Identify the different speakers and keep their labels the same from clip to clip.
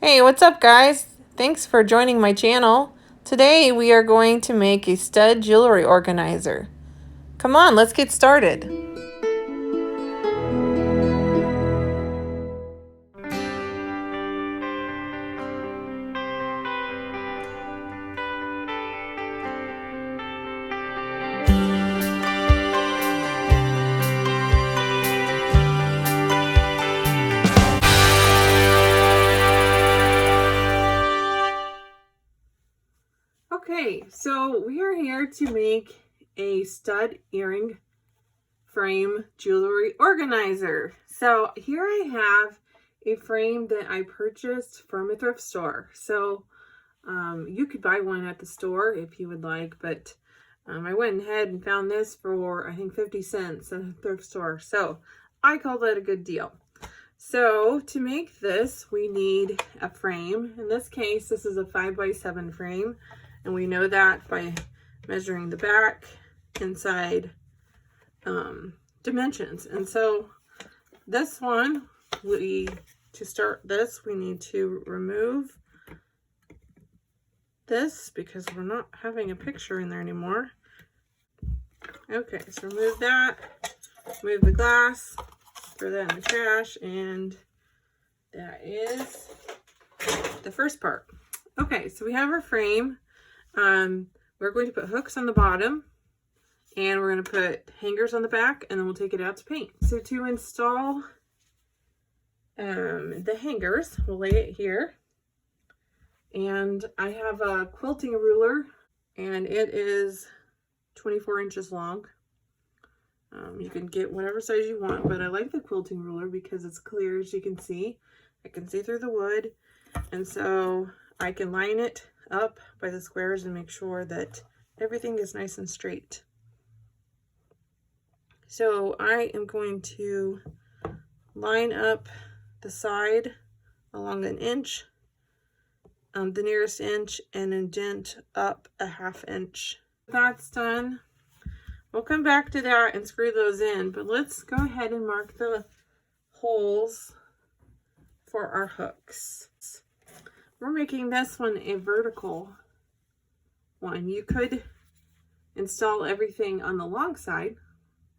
Speaker 1: Hey, what's up guys? Thanks for joining my channel. Today we are going to make a stud jewelry organizer. Come on, let's get started. Okay, so we are here to make a stud earring frame jewelry organizer. So here I have a frame that I purchased from a thrift store. So you could buy one at the store if you would like, but I went ahead and found this for I think 50 cents at a thrift store. So I call that a good deal. So to make this, we need a frame. In this case, this is a 5x7 frame. And we know that by measuring the back inside dimensions. And so this one, to start this, we need to remove this because we're not having a picture in there anymore. Okay, so remove that, remove the glass, throw that in the trash, and that is the first part. Okay, so we have our frame. We're going to put hooks on the bottom, and we're going to put hangers on the back, and then we'll take it out to paint. So to install the hangers, we'll lay it here. And I have a quilting ruler, and it is 24 inches long. You can get whatever size you want, but I like the quilting ruler because it's clear, as you can see. I can see through the wood, and so I can line it up by the squares and make sure that everything is nice and straight. So I am going to line up the side along 1 inch, the nearest inch, and indent up a 1/2 inch. That's done. We'll come back to that and screw those in, but let's go ahead and mark the holes for our hooks. We're making this one a vertical one. You could install everything on the long side,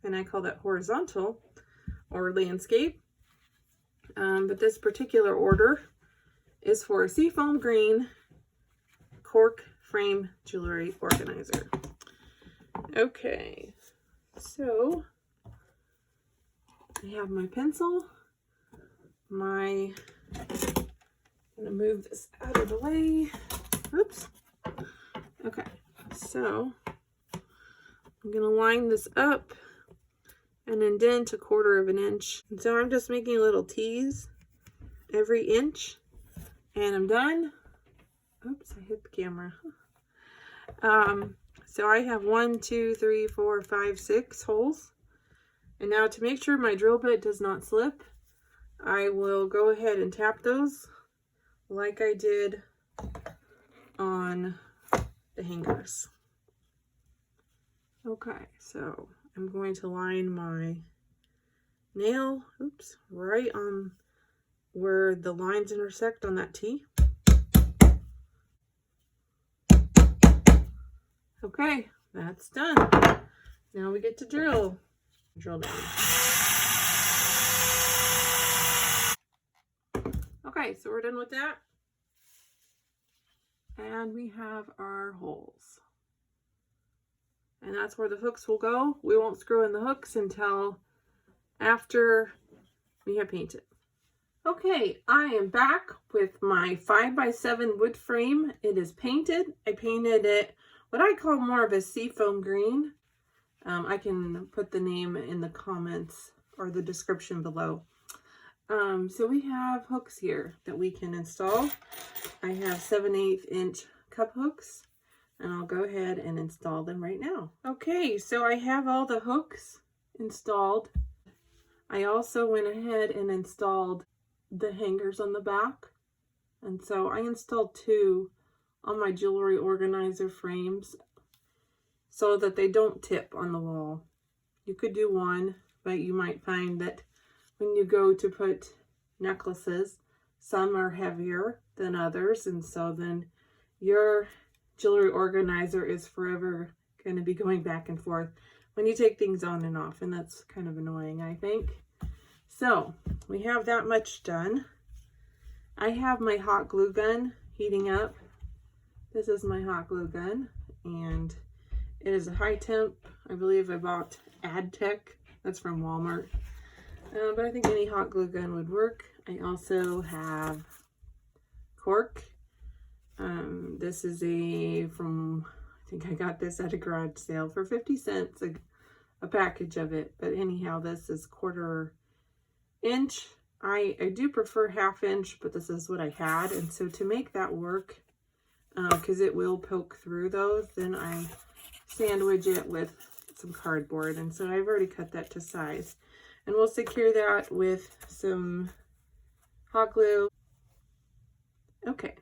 Speaker 1: and I call that horizontal or landscape. But this particular order is for a seafoam green cork frame jewelry organizer. Okay, so I have my pencil, I'm gonna move this out of the way. Oops. Okay, so I'm gonna line this up and indent 1/4 inch. And so I'm just making little T's every inch, and I'm done. Oops, I hit the camera. So I have 1, 2, 3, 4, 5, 6 holes. And now to make sure my drill bit does not slip, I will go ahead and tap those like I did on the hangers. Okay, so I'm going to line my nail, right on where the lines intersect on that T. Okay, that's done. Now we get to drill down. Okay, so we're done with that. And we have our holes. And that's where the hooks will go. We won't screw in the hooks until after we have painted. Okay, I am back with my 5x7 wood frame. It is painted. I painted it what I call more of a seafoam green. I can put the name in the comments or the description below. So we have hooks here that we can install. I have 7/8 inch cup hooks, and I'll go ahead and install them right now. Okay, so I have all the hooks installed. I also went ahead and installed the hangers on the back. And so I installed 2 on my jewelry organizer frames so that they don't tip on the wall. You could do 1, but you might find that when you go to put necklaces, Some are heavier than others, and so then your jewelry organizer is forever going to be going back and forth when you take things on and off, and that's kind of annoying, I think. So we have that much done. I have my hot glue gun heating up. This is my hot glue gun, and it is a high temp. I believe I bought Tack. That's from Walmart. But I think any hot glue gun would work. I also have Cork. This is I think I got this at a garage sale for 50 cents, a package of it. But anyhow, this is 1/4 inch. I do prefer 1/2 inch, but this is what I had. And so to make that work, because it will poke through those, then I sandwich it with some cardboard. And so I've already cut that to size. And we'll secure that with some hot glue. Okay,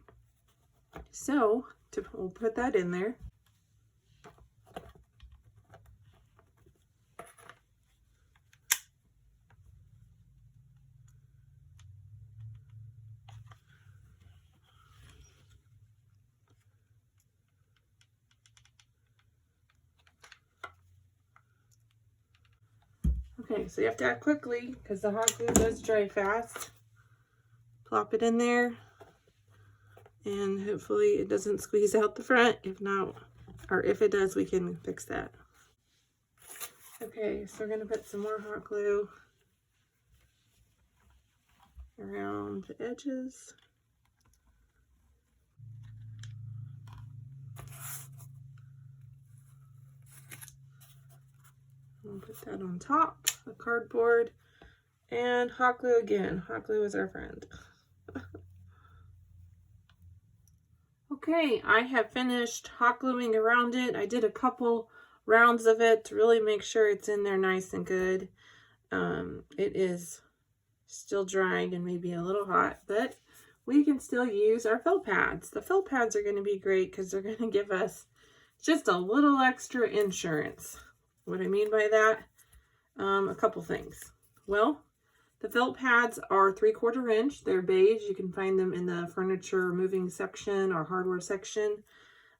Speaker 1: so we'll put that in there. Okay, so you have to act quickly because the hot glue does dry fast. Plop it in there, and hopefully it doesn't squeeze out the front. If not, or if it does, we can fix that. Okay, so we're going to put some more hot glue around the edges. We'll put that on top, the cardboard, and hot glue again. Hot glue is our friend. Okay, I have finished hot gluing around it. I did a couple rounds of it to really make sure it's in there nice and good. It is still drying and maybe a little hot, but we can still use our felt pads. The felt pads are going to be great because they're going to give us just a little extra insurance. What I mean by that, a couple things. Well, the felt pads are 3/4 inch. They're beige. You can find them in the furniture moving section or hardware section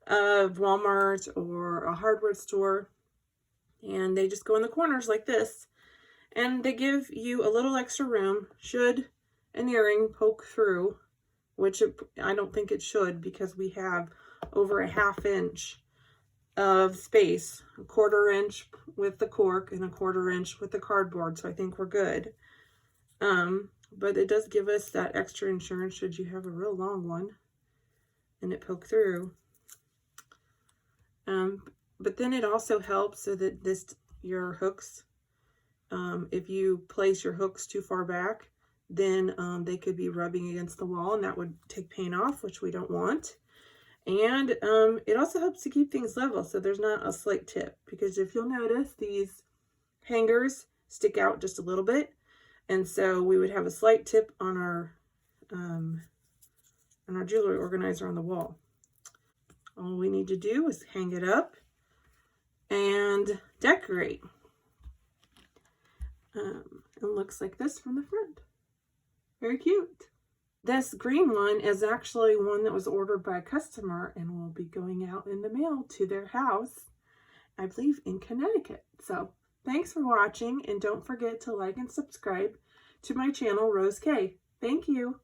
Speaker 1: of Walmart or a hardware store. And they just go in the corners like this. And they give you a little extra room should an earring poke through, which I don't think it should because we have over a 1/2 inch of space, 1/4 inch with the cork and 1/4 inch with the cardboard, so I think we're good. But it does give us that extra insurance should you have a real long one and it poke through. But then it also helps so that your hooks, if you place your hooks too far back, then they could be rubbing against the wall and that would take paint off, which we don't want. And it also helps to keep things level so there's not a slight tip, because if you'll notice, these hangers stick out just a little bit, and so we would have a slight tip on our jewelry organizer on the wall. All we need to do is hang it up and decorate. It looks like this from the front. Very cute. This green one is actually one that was ordered by a customer and will be going out in the mail to their house, I believe in Connecticut. So thanks for watching, and don't forget to like and subscribe to my channel, Rose K. Thank you.